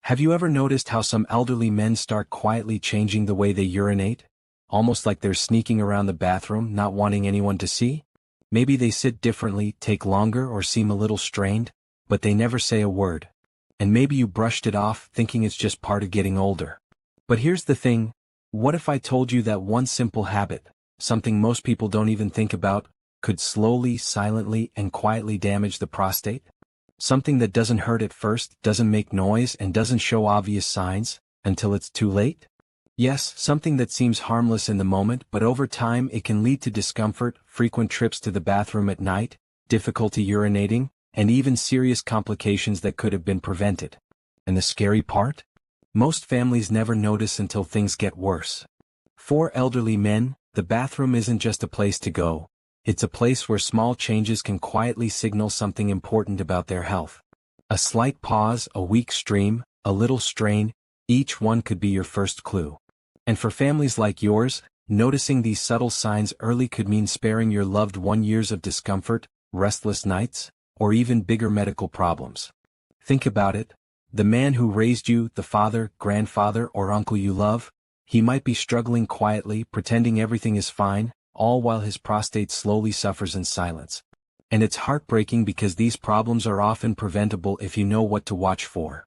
Have you ever noticed how some elderly men start quietly changing the way they urinate? Almost like they're sneaking around the bathroom, not wanting anyone to see? Maybe they sit differently, take longer, or seem a little strained, but they never say a word. And maybe you brushed it off, thinking it's just part of getting older. But here's the thing, what if I told you that one simple habit, something most people don't even think about, could slowly, silently, and quietly damage the prostate? Something that doesn't hurt at first, doesn't make noise, and doesn't show obvious signs, until it's too late? Yes, something that seems harmless in the moment, but over time it can lead to discomfort, frequent trips to the bathroom at night, difficulty urinating, and even serious complications that could have been prevented. And the scary part? Most families never notice until things get worse. For elderly men, the bathroom isn't just a place to go. It's a place where small changes can quietly signal something important about their health. A slight pause, a weak stream, a little strain, each one could be your first clue. And for families like yours, noticing these subtle signs early could mean sparing your loved one years of discomfort, restless nights, or even bigger medical problems. Think about it. The man who raised you, the father, grandfather, or uncle you love, he might be struggling quietly, pretending everything is fine, all while his prostate slowly suffers in silence. And it's heartbreaking because these problems are often preventable if you know what to watch for.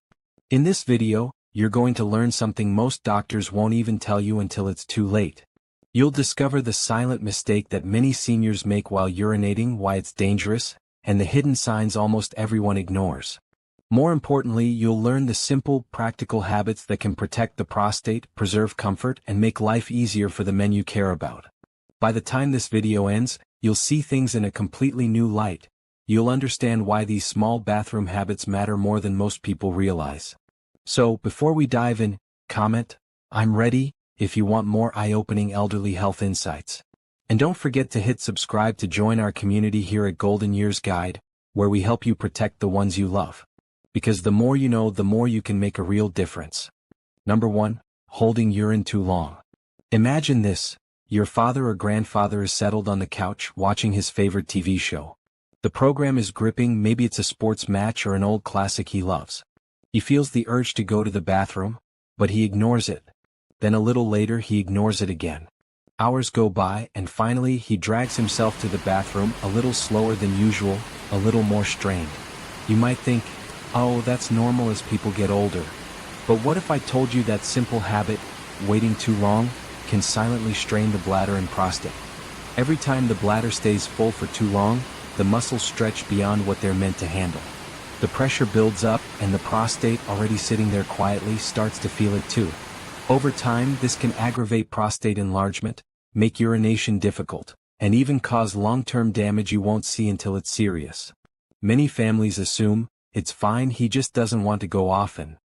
In this video, you're going to learn something most doctors won't even tell you until it's too late. You'll discover the silent mistake that many seniors make while urinating, why it's dangerous, and the hidden signs almost everyone ignores. More importantly, you'll learn the simple, practical habits that can protect the prostate, preserve comfort, and make life easier for the men you care about. By the time this video ends, you'll see things in a completely new light. You'll understand why these small bathroom habits matter more than most people realize. So, before we dive in, comment, "I'm ready," if you want more eye-opening elderly health insights. And don't forget to hit subscribe to join our community here at Golden Years Guide, where we help you protect the ones you love. Because the more you know, the more you can make a real difference. Number 1, holding urine too long. Imagine this. Your father or grandfather is settled on the couch watching his favorite TV show. The program is gripping, maybe it's a sports match or an old classic he loves. He feels the urge to go to the bathroom, but he ignores it. Then a little later he ignores it again. Hours go by and finally he drags himself to the bathroom a little slower than usual, a little more strained. You might think, oh, that's normal as people get older. But what if I told you that simple habit, waiting too long, can silently strain the bladder and prostate? Every time the bladder stays full for too long, the muscles stretch beyond what they're meant to handle. The pressure builds up and the prostate, already sitting there quietly, starts to feel it too. Over time, this can aggravate prostate enlargement, make urination difficult, and even cause long-term damage you won't see until it's serious. Many families assume, it's fine, he just doesn't want to go often.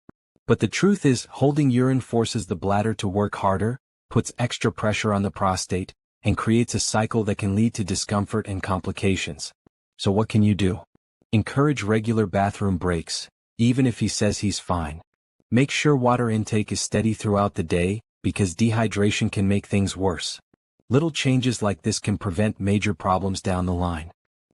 But the truth is, holding urine forces the bladder to work harder, puts extra pressure on the prostate, and creates a cycle that can lead to discomfort and complications. So what can you do? Encourage regular bathroom breaks, even if he says he's fine. Make sure water intake is steady throughout the day, because dehydration can make things worse. Little changes like this can prevent major problems down the line.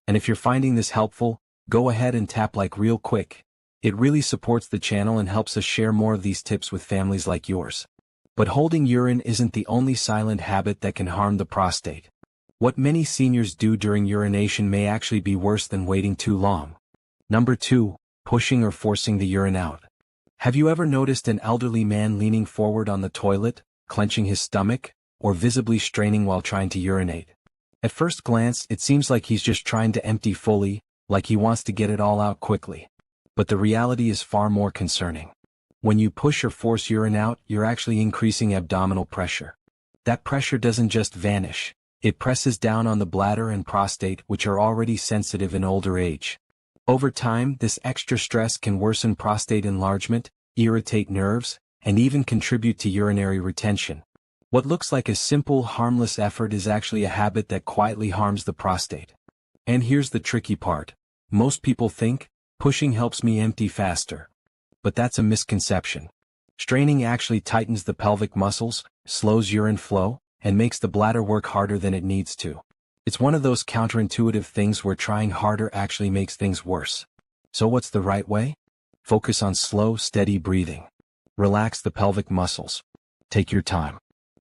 And if you're finding this helpful, go ahead and tap like real quick. It really supports the channel and helps us share more of these tips with families like yours. But holding urine isn't the only silent habit that can harm the prostate. What many seniors do during urination may actually be worse than waiting too long. Number 2, pushing or forcing the urine out. Have you ever noticed an elderly man leaning forward on the toilet, clenching his stomach, or visibly straining while trying to urinate? At first glance, it seems like he's just trying to empty fully, like he wants to get it all out quickly. But the reality is far more concerning. When you push or force urine out, you're actually increasing abdominal pressure. That pressure doesn't just vanish. It presses down on the bladder and prostate, which are already sensitive in older age. Over time, this extra stress can worsen prostate enlargement, irritate nerves, and even contribute to urinary retention. What looks like a simple, harmless effort is actually a habit that quietly harms the prostate. And here's the tricky part. Most people think, pushing helps me empty faster. But that's a misconception. Straining actually tightens the pelvic muscles, slows urine flow, and makes the bladder work harder than it needs to. It's one of those counterintuitive things where trying harder actually makes things worse. So what's the right way? Focus on slow, steady breathing. Relax the pelvic muscles. Take your time.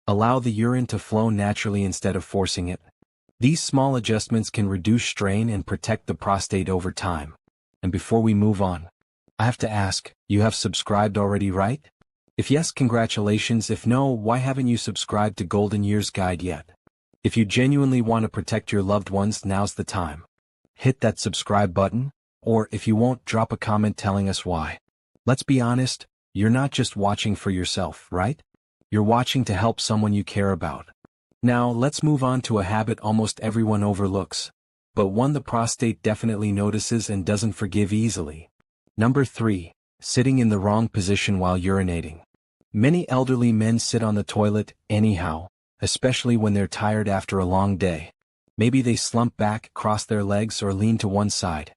Allow the urine to flow naturally instead of forcing it. These small adjustments can reduce strain and protect the prostate over time. And before we move on, I have to ask, you have subscribed already, right? If yes, congratulations. If no, why haven't you subscribed to Golden Years Guide yet? If you genuinely want to protect your loved ones, now's the time. Hit that subscribe button, or if you won't, drop a comment telling us why. Let's be honest, you're not just watching for yourself, right? You're watching to help someone you care about. Now, let's move on to a habit almost everyone overlooks, but one the prostate definitely notices and doesn't forgive easily. Number 3. Sitting in the wrong position while urinating. Many elderly men sit on the toilet anyhow, especially when they're tired after a long day. Maybe they slump back, cross their legs, or lean to one side.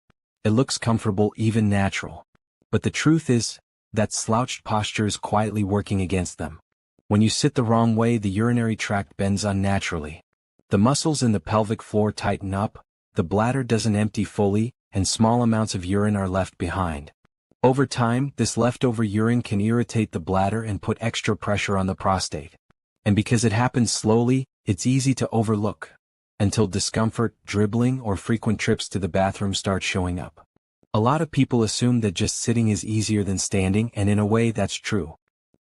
It looks comfortable, even natural. But the truth is, that slouched posture is quietly working against them. When you sit the wrong way, the urinary tract bends unnaturally. The muscles in the pelvic floor tighten up, the bladder doesn't empty fully, and small amounts of urine are left behind. Over time, this leftover urine can irritate the bladder and put extra pressure on the prostate. And because it happens slowly, it's easy to overlook, until discomfort, dribbling, or frequent trips to the bathroom start showing up. A lot of people assume that just sitting is easier than standing, and in a way that's true.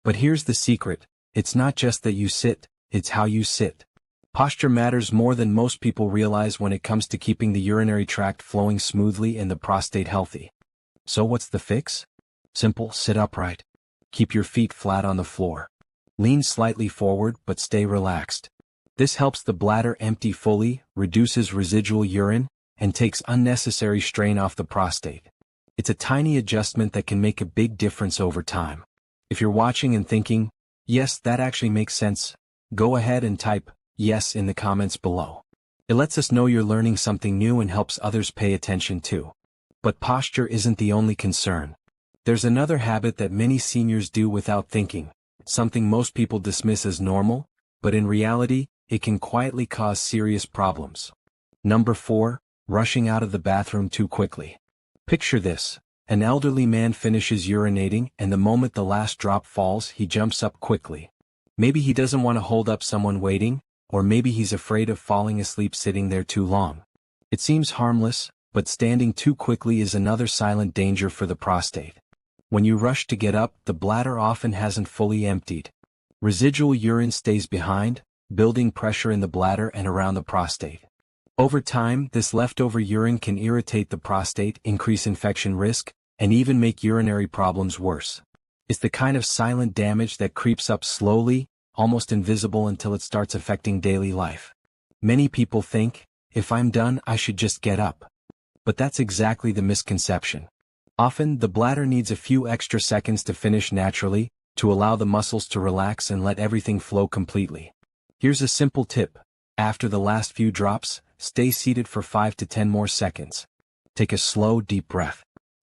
But here's the secret, it's not just that you sit, it's how you sit. Posture matters more than most people realize when it comes to keeping the urinary tract flowing smoothly and the prostate healthy. So what's the fix? Simple, sit upright. Keep your feet flat on the floor. Lean slightly forward but stay relaxed. This helps the bladder empty fully, reduces residual urine, and takes unnecessary strain off the prostate. It's a tiny adjustment that can make a big difference over time. If you're watching and thinking, yes, that actually makes sense, go ahead and type yes in the comments below. It lets us know you're learning something new and helps others pay attention too. But posture isn't the only concern. There's another habit that many seniors do without thinking, something most people dismiss as normal, but in reality, it can quietly cause serious problems. Number 4. Rushing out of the bathroom too quickly. Picture this. An elderly man finishes urinating, and the moment the last drop falls, he jumps up quickly. Maybe he doesn't want to hold up someone waiting, or maybe he's afraid of falling asleep sitting there too long. It seems harmless, but standing too quickly is another silent danger for the prostate. When you rush to get up, the bladder often hasn't fully emptied. Residual urine stays behind, building pressure in the bladder and around the prostate. Over time, this leftover urine can irritate the prostate, increase infection risk, and even make urinary problems worse. It's the kind of silent damage that creeps up slowly, almost invisible until it starts affecting daily life. Many people think, if I'm done, I should just get up. But that's exactly the misconception. Often, the bladder needs a few extra seconds to finish naturally, to allow the muscles to relax and let everything flow completely. Here's a simple tip. After the last few drops, stay seated for 5 to 10 more seconds. Take a slow, deep breath.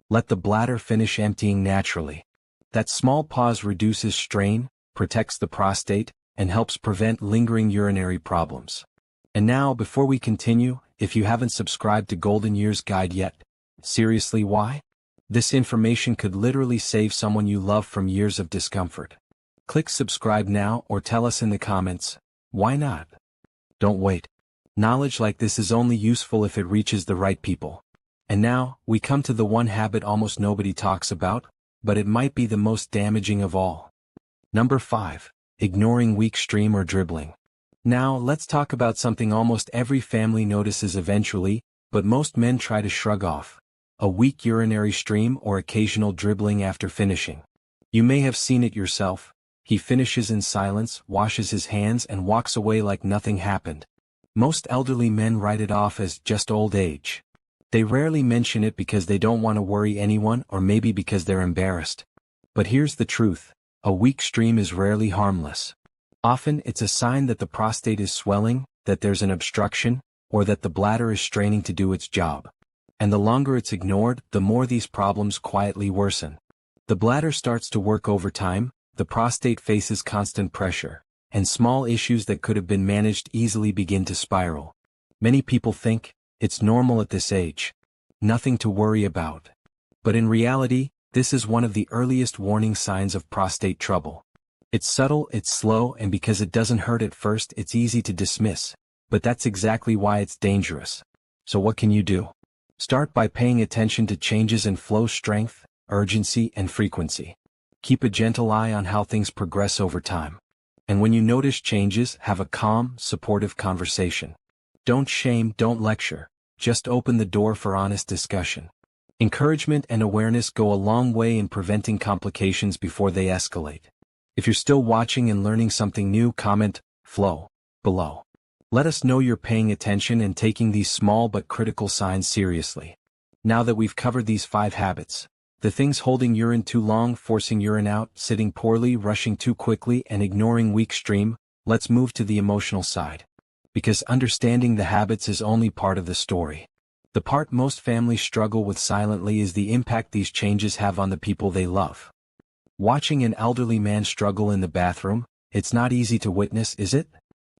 Let the bladder finish emptying naturally. That small pause reduces strain, protects the prostate, and helps prevent lingering urinary problems. And now, before we continue, if you haven't subscribed to Golden Years Guide yet, seriously, why? This information could literally save someone you love from years of discomfort. Click subscribe now or tell us in the comments, why not? Don't wait. Knowledge like this is only useful if it reaches the right people. And now, we come to the one habit almost nobody talks about, but it might be the most damaging of all. Number 5. Ignoring weak stream or dribbling. Now, let's talk about something almost every family notices eventually, but most men try to shrug off. A weak urinary stream or occasional dribbling after finishing. You may have seen it yourself. He finishes in silence, washes his hands, and walks away like nothing happened. Most elderly men write it off as just old age. They rarely mention it because they don't want to worry anyone, or maybe because they're embarrassed. But here's the truth. A weak stream is rarely harmless. Often it's a sign that the prostate is swelling, that there's an obstruction, or that the bladder is straining to do its job. And the longer it's ignored, the more these problems quietly worsen. The bladder starts to work overtime, the prostate faces constant pressure, and small issues that could have been managed easily begin to spiral. Many people think, it's normal at this age. Nothing to worry about. But in reality, This is one of the earliest warning signs of prostate trouble. It's subtle, it's slow, and because it doesn't hurt at first, it's easy to dismiss. But that's exactly why it's dangerous. So what can you do? Start by paying attention to changes in flow strength, urgency, and frequency. Keep a gentle eye on how things progress over time. And when you notice changes, have a calm, supportive conversation. Don't shame, don't lecture. Just open the door for honest discussion. Encouragement and awareness go a long way in preventing complications before they escalate. If you're still watching and learning something new, comment "flow" below. Let us know you're paying attention and taking these small but critical signs seriously. Now that we've covered these 5 habits, the things holding urine too long, forcing urine out, sitting poorly, rushing too quickly, and ignoring weak stream, let's move to the emotional side. Because understanding the habits is only part of the story. The part most families struggle with silently is the impact these changes have on the people they love. Watching an elderly man struggle in the bathroom, it's not easy to witness, is it?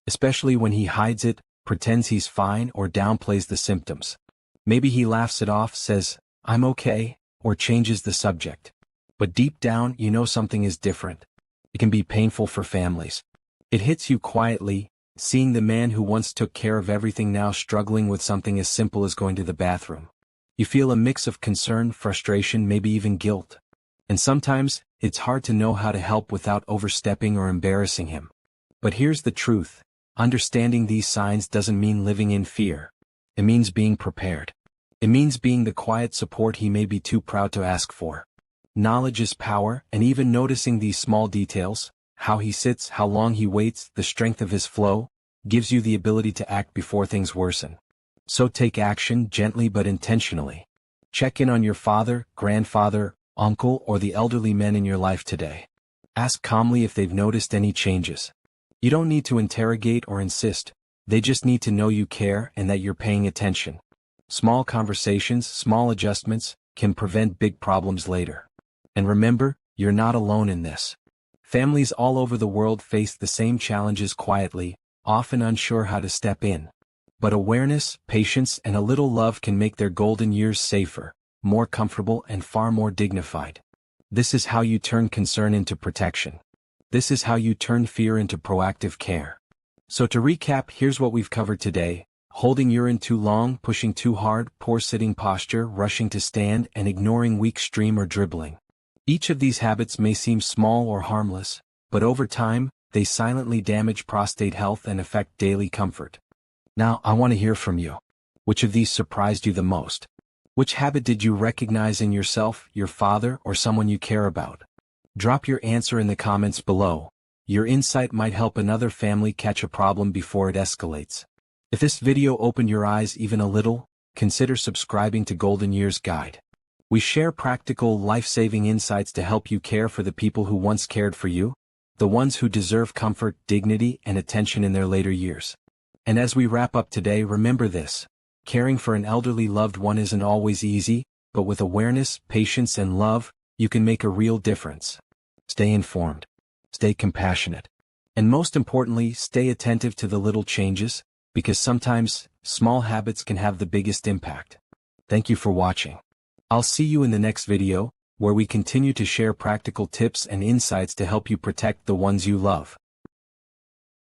Especially when he hides it, pretends he's fine, or downplays the symptoms. Maybe he laughs it off, says, "I'm okay," or changes the subject. But deep down, you know something is different. It can be painful for families. It hits you quietly, seeing the man who once took care of everything now struggling with something as simple as going to the bathroom. You feel a mix of concern, frustration, maybe even guilt. And sometimes, it's hard to know how to help without overstepping or embarrassing him. But here's the truth. Understanding these signs doesn't mean living in fear. It means being prepared. It means being the quiet support he may be too proud to ask for. Knowledge is power, and even noticing these small details, how he sits, how long he waits, the strength of his flow, gives you the ability to act before things worsen. So take action gently but intentionally. Check in on your father, grandfather, uncle, or the elderly men in your life today. Ask calmly if they've noticed any changes. You don't need to interrogate or insist, they just need to know you care and that you're paying attention. Small conversations, small adjustments, can prevent big problems later. And remember, you're not alone in this. Families all over the world face the same challenges quietly, often unsure how to step in. But awareness, patience, and a little love can make their golden years safer, more comfortable, and far more dignified. This is how you turn concern into protection. This is how you turn fear into proactive care. So to recap, here's what we've covered today. Holding urine too long, pushing too hard, poor sitting posture, rushing to stand, and ignoring weak stream or dribbling. Each of these habits may seem small or harmless, but over time, they silently damage prostate health and affect daily comfort. Now, I want to hear from you. Which of these surprised you the most? Which habit did you recognize in yourself, your father, or someone you care about? Drop your answer in the comments below. Your insight might help another family catch a problem before it escalates. If this video opened your eyes even a little, consider subscribing to Golden Years Guide. We share practical, life-saving insights to help you care for the people who once cared for you, the ones who deserve comfort, dignity, and attention in their later years. And as we wrap up today, remember this. Caring for an elderly loved one isn't always easy, but with awareness, patience, and love, you can make a real difference. Stay informed. Stay compassionate. And most importantly, stay attentive to the little changes, because sometimes, small habits can have the biggest impact. Thank you for watching. I'll see you in the next video, where we continue to share practical tips and insights to help you protect the ones you love.